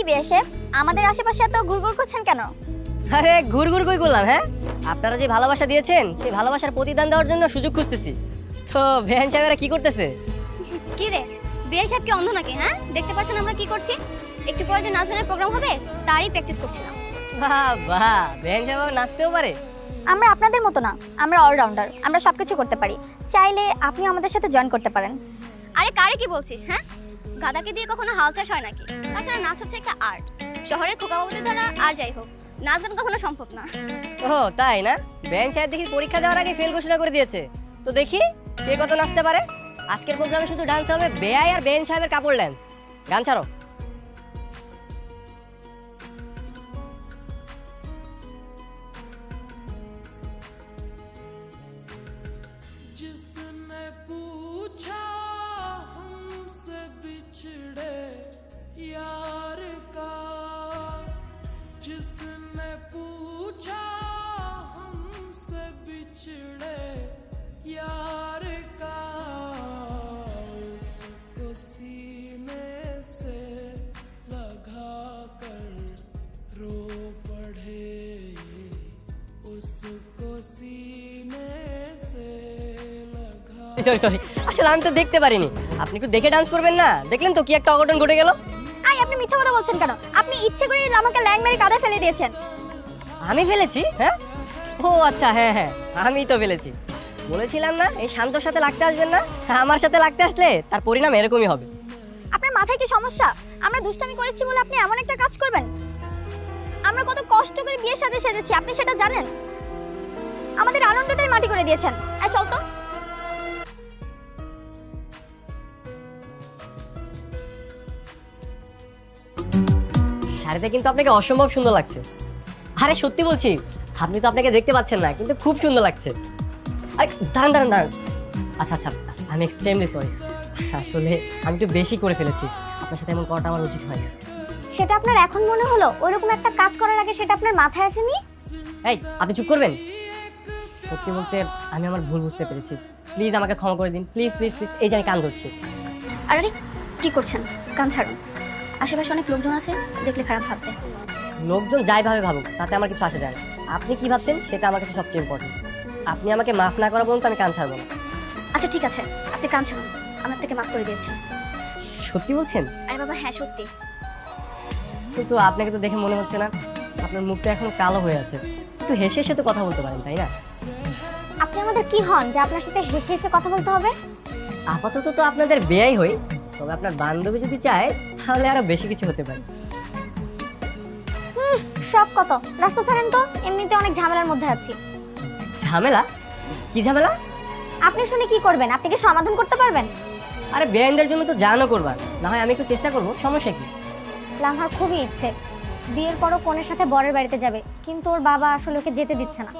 BSF আমাদের আশেপাশে এত ঘুরঘুর করছেন কেন? আরে ঘুরঘুর কই করলাম, হ্যাঁ আপনারা যে ভালোবাসা দিয়েছেন সেই ভালোবাসার প্রতিদান দেওয়ার জন্য সুযোগ খুঁজতেছি। তো ভ্যান সাহেবেরা কি করতেছে? কি রে, বিএসএফ কি অন্ধ নাকি? হ্যাঁ, দেখতে পাচ্ছেন আমরা কি করছি? একটু পরে যে নাচ গানের প্রোগ্রাম হবে তারই প্র্যাকটিস করছিলাম। বাহ বাহ, ভ্যান সাহেব নাচতেও পারে? আমরা আপনাদের মতো না, আমরা অলরাউন্ডার, আমরা সবকিছু করতে পারি। চাইলে আপনি আমাদের সাথে জয়েন করতে পারেন। আরে কারে কি বলছিস? হ্যাঁ, গাদাকে দিয়ে কখনো হাল চাষ হয় নাকি? তাছাড়া নাচ হচ্ছে একটা আর্ট, শহরের খোকা বাবুদের দ্বারা আর যাই হোক নাচ গান কখনো সম্ভব না। ও তাই না? ভ্যান সাহেব দেখি পরীক্ষা দেওয়ার আগে ফেল ঘোষণা করে দিয়েছে। তো দেখি কে কত নাচতে পারে। আজকের প্রোগ্রামে শুধু ডান্স হবে বেআই আর ভ্যান সাহেবের কাপড় ড্যান্স। গান ছাড়ো। जिसने पूछा हमसे बिछड़े यार का, जिसने पूछा हमसे बिछड़े यार का, उसको सीने से लगा कर रो पड़े, उसको सीने से সরি সরি, আসলে আমি তো দেখতে পারিনি। আপনি একটু দেখে ডান্স করবেন না? দেখলেন তো কি একটা অঘটন ঘটে গেল। আই, আপনি মিথ্যা কথা বলছেন কেন? আপনি ইচ্ছে করে আমাকে ল্যাং মেরে কাঁধে ফেলে দিয়েছেন। আমি ফেলেছি? হ্যাঁ, ও আচ্ছা, হ্যাঁ হ্যাঁ আমি তো ফেলেছি। বলেছিলাম না এই শান্তর সাথে লাগতে আসবেন না? আমার সাথে লাগতে আসলে তার পরিণাম এরকমই হবে। আপনার মাথায় কি সমস্যা? আমরা দুষ্টামি করেছি বলে আপনি এমন একটা কাজ করবেন? আমরা কত কষ্ট করে বিয়ের সাথে সেজেছি, আপনি সেটা জানেন? আমাদের আনন্দটাই মাটি করে দিয়েছেন। এই চল তো। শাড়িতে কিন্তু আপনাকে অসম্ভব সুন্দর লাগছে। আরে সত্যি বলছি, আপনি তো আপনাকে দেখতে পাচ্ছেন না, কিন্তু খুব সুন্দর লাগছে। আরে দাঁড়ান দাঁড়ান দাঁড়ান। আচ্ছা আচ্ছা, আমি এক্সট্রিমলি সরি। আসলে আমি একটু বেশি করে ফেলেছি। আপনার সাথে এমন করাটা আমার উচিত হয়নি। সেটা আপনার এখন মনে হলো? ওইরকম একটা কাজ করার আগে সেটা আপনার মাথায় আসেনি? এই আপনি চুপ করবেন? সত্যি বলতে আমি আমার ভুল বুঝতে পেরেছি। প্লিজ আমাকে ক্ষমা করে দিন, প্লিজ প্লিজ প্লিজ। এই যে আমি কান ধরছি। আরে কি করছেন? কান ছাড়ুন। আশেপাশে অনেক লোকজন আছে, দেখলে খারাপ ভাববে। লোকজন যাই ভাবে ভাবুক, তাতে আমার কিছু আসে যায় না। আপনি কি ভাবছেন সেটা আমার কাছে সবচেয়ে ইম্পর্টেন্ট। আপনি আমাকে মাফ না করা পর্যন্ত আমি কান ছাড়বো না। আচ্ছা ঠিক আছে, আপনি কান ছাড়ুন, আমি আপনাকে মাফ করে দিয়েছি। সত্যি বলছেন? আরে বাবা হ্যাঁ সত্যি। কিন্তু আপনাকে তো দেখে মনে হচ্ছে না, আপনার মুখটা এখনো কালো হয়ে আছে। একটু হেসে হেসে তো কথা বলতে পারেন, তাই না? আপনি আমাদের কি হন যে আপনার সাথে হেসে হেসে কথা বলতে হবে? আপাতত তো আপনাদের বেয়াই হই, তবে আপনার বান্ধবী যদি চায় তাহলে আরো বেশি কিছু হতে পারে। সব কত, রাস্তা ছাড়েন তো, এমনিতে অনেক ঝামেলার মধ্যে আছি। ঝামেলা? কি ঝামেলা? আপনি শুনে কি করবেন? আপনি কি সমাধান করতে পারবেন? আরে বেআইনদের জন্য তো জানো করবার, না হয় আমি একটু চেষ্টা করবো, সমস্যা কি? লামহার খুবই ইচ্ছে বিয়ের পরও কনের সাথে বরের বাড়িতে যাবে, কিন্তু ওর বাবা আসলে ওকে যেতে দিচ্ছে না।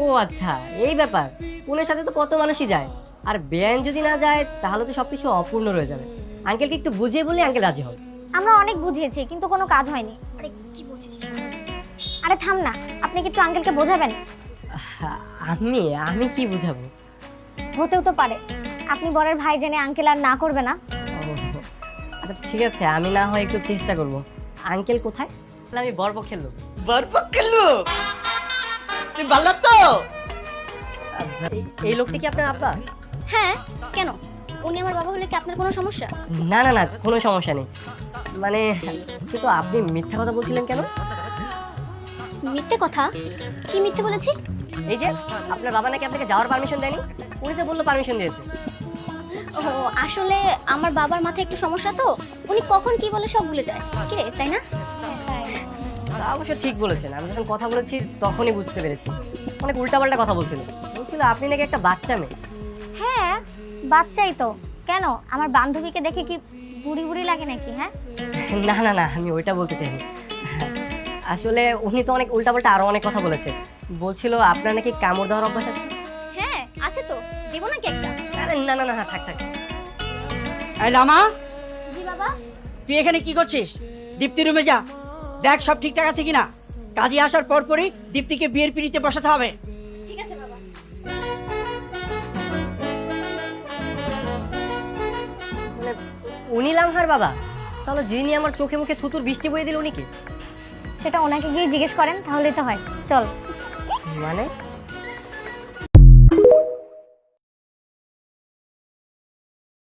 ও আচ্ছা, এই ব্যাপার। পুনের সাথে তো কত মানুষই যায়, আর বেআইন যদি না যায় তাহলে তো সবকিছু অপূর্ণ রয়ে যাবে। আঙ্কেলকে একটু বুঝিয়ে বললে আঙ্কেল রাজি হবে। আমরা অনেক বুঝিয়েছি কিন্তু কোনো কাজ হয়নি। আরে কি বলছিস? আরে থাম না, আপনি কি একটু আঙ্কেলকে বোঝাবেন? আমি আমি কি বুঝাবো? হতেও তো পারে আপনি বরের ভাই জেনে আঙ্কেল আর না করবে না। ও, আচ্ছা ঠিক আছে, আমি না হয় একটু চেষ্টা করব। আঙ্কেল কোথায়? তাহলে আমি বরপক্ষের লোক। বরপক্ষের লোক? তুমি বললা তো? আচ্ছা, এই লোকটি কি আপনার আব্বা? হ্যাঁ, কেন? উনি আমার বাবা হলে কি আপনার কোনো সমস্যা? না না না, কোনো সমস্যা নেই। মানে কিন্তু আপনি মিথ্যা কথা বলছিলেন কেন? মিথ্যে কথা? কি মিথ্যে বলেছি? এই যে আপনার বাবা নাকি আপনাকে যাওয়ার পারমিশন দেয়নি, উনি তো বললো পারমিশন দিয়েছে। ও আসলে আমার বাবার মাথায় একটু সমস্যা তো, উনি কখন কি বলে সব ভুলে যায়। কি রে, তাই না? তা অবশ্য ঠিক বলেছেন। আমি যখন কথা বলেছি তখনই বুঝতে পেরেছি অনেক উল্টাপাল্টা কথা বলছিল। বলছিল আপনি নাকি একটা বাচ্চা মেয়ে। হ্যাঁ বাচ্চাই তো। কেন, আমার বান্ধবীকে দেখে কি বুড়ি বুড়ি লাগে নাকি? হ্যাঁ না না না, আমি ওইটা বলতে চাইনি। আসলে উনি তো অনেক উল্টাপাল্টা আরো অনেক কথা বলেছে। বলছিল আপনার নাকি কামড় দেওয়ার অভ্যাস আছে। হ্যাঁ আছে তো, দেব নাকি একটা? আরে না না না, থাক থাক। এই লামা, জি বাবা। তুই এখানে কি করছিস? দীপ্তি রুমে যা, দেখ সব ঠিকঠাক আছে কিনা। কাজে আসার পরপরই দীপ্তিকে বিয়ের পিড়িতে বসাতে হবে। ঠিক আছে বাবা। উনি লামহার বাবা? তাহলে যিনি আমার চোখে মুখে থুতুর বৃষ্টি বয়ে দিল উনি কি? সেটা ওনাকে গিয়ে জিজ্ঞেস করেন, তাহলেই তো হয়। চল। মানে